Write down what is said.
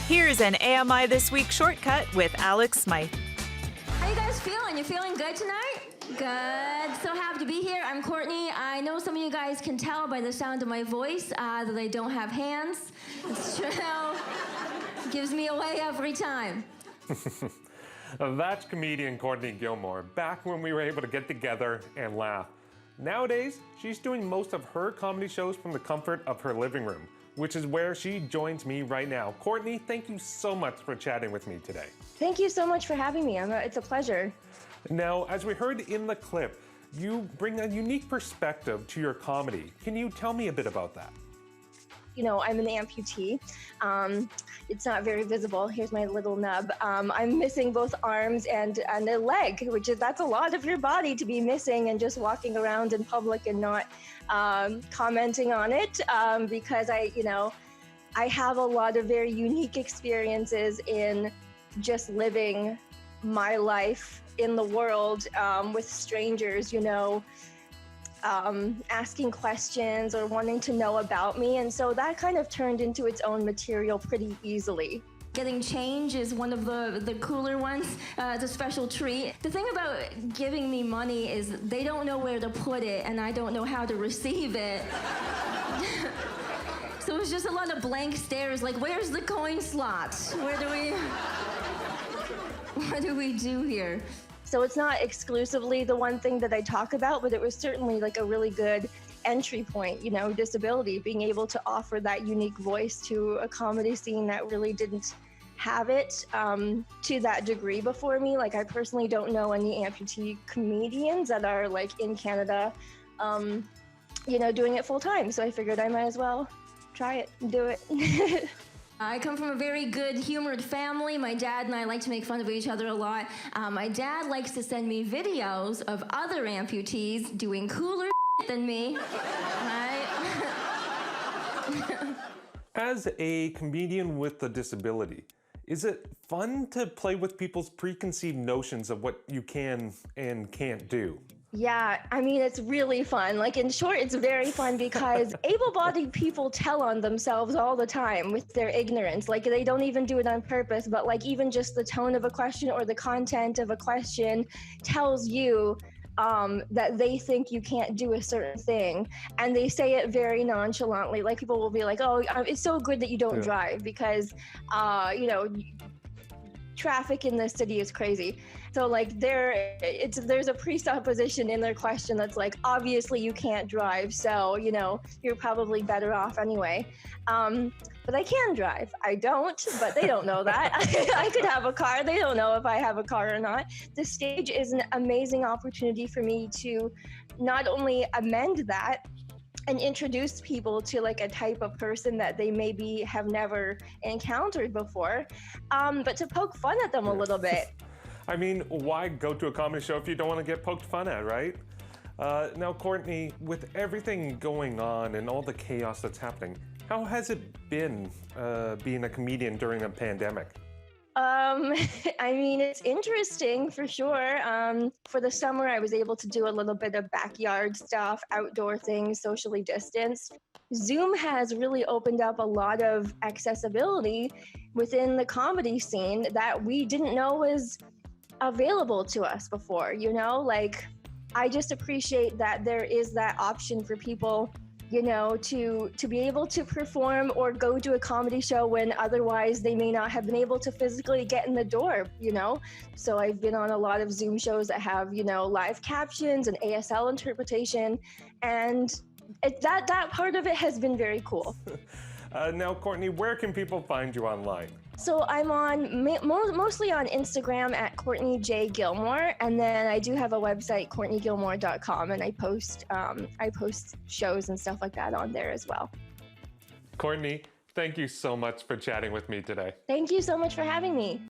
Here's an AMI This Week shortcut with Alex Smythe. How you guys feeling? You feeling good tonight? Good. So happy to be here. I'm Courtney. I know some of you guys can tell by the sound of my voice that I don't have hands. It's true. Gives me away every time. That's comedian Courtney Gilmour, back when we were able to get together and laugh. Nowadays, she's doing most of her comedy shows from the comfort of her living room, which is where she joins me right now. Courtney, thank you so much for chatting with me today. Thank you so much for having me. It's a pleasure. Now, as we heard in the clip, you bring a unique perspective to your comedy. Can you tell me a bit about that? You know, I'm an amputee. It's not very visible. Here's my little nub. I'm missing both arms and a leg, that's a lot of your body to be missing and just walking around in public and not commenting on it because I have a lot of very unique experiences in just living my life in the world with strangers, asking questions or wanting to know about me. And so that kind of turned into its own material pretty easily. Getting change is one of the cooler ones. It's a special treat. The thing about giving me money is they don't know where to put it and I don't know how to receive it. So it's just a lot of blank stares, like, where's the coin slot? What do we do here? So it's not exclusively the one thing that I talk about, but it was certainly like a really good entry point, disability, being able to offer that unique voice to a comedy scene that really didn't have it to that degree before me. Like, I personally don't know any amputee comedians that are like in Canada, doing it full time. So I figured I might as well try it and do it. I come from a very good humored family. My dad and I like to make fun of each other a lot. My dad likes to send me videos of other amputees doing cooler than me. As a comedian with a disability, is it fun to play with people's preconceived notions of what you can and can't do? Yeah, I mean, it's really fun. Like, in short, it's very fun because able-bodied people tell on themselves all the time with their ignorance. Like, they don't even do it on purpose, but like even just the tone of a question or the content of a question tells you that they think you can't do a certain thing, and they say it very nonchalantly. Like, people will be like, oh, it's so good that you don't drive because, traffic in this city is crazy. So like there's a presupposition in their question that's like, obviously you can't drive, so you're probably better off anyway. But I can drive. I don't, but they don't know that. I could have a car. They don't know if I have a car or not. The stage is an amazing opportunity for me to not only amend that and introduce people to like a type of person that they maybe have never encountered before, but to poke fun at them a little bit. I mean, why go to a comedy show if you don't want to get poked fun at, right? Now, Courtney, with everything going on and all the chaos that's happening, how has it been being a comedian during a pandemic? I mean, it's interesting for sure. For the summer, I was able to do a little bit of backyard stuff, outdoor things, socially distanced. Zoom has really opened up a lot of accessibility within the comedy scene that we didn't know was available to us before, Like, I just appreciate that there is that option for people to be able to perform or go to a comedy show when otherwise they may not have been able to physically get in the door, So I've been on a lot of Zoom shows that have, live captions and ASL interpretation, and that part of it has been very cool. Now, Courtney, where can people find you online? So I'm on mostly on Instagram at Courtney J. Gilmour, and then I do have a website, CourtneyGilmour.com, and I post shows and stuff like that on there as well. Courtney, thank you so much for chatting with me today. Thank you so much for having me.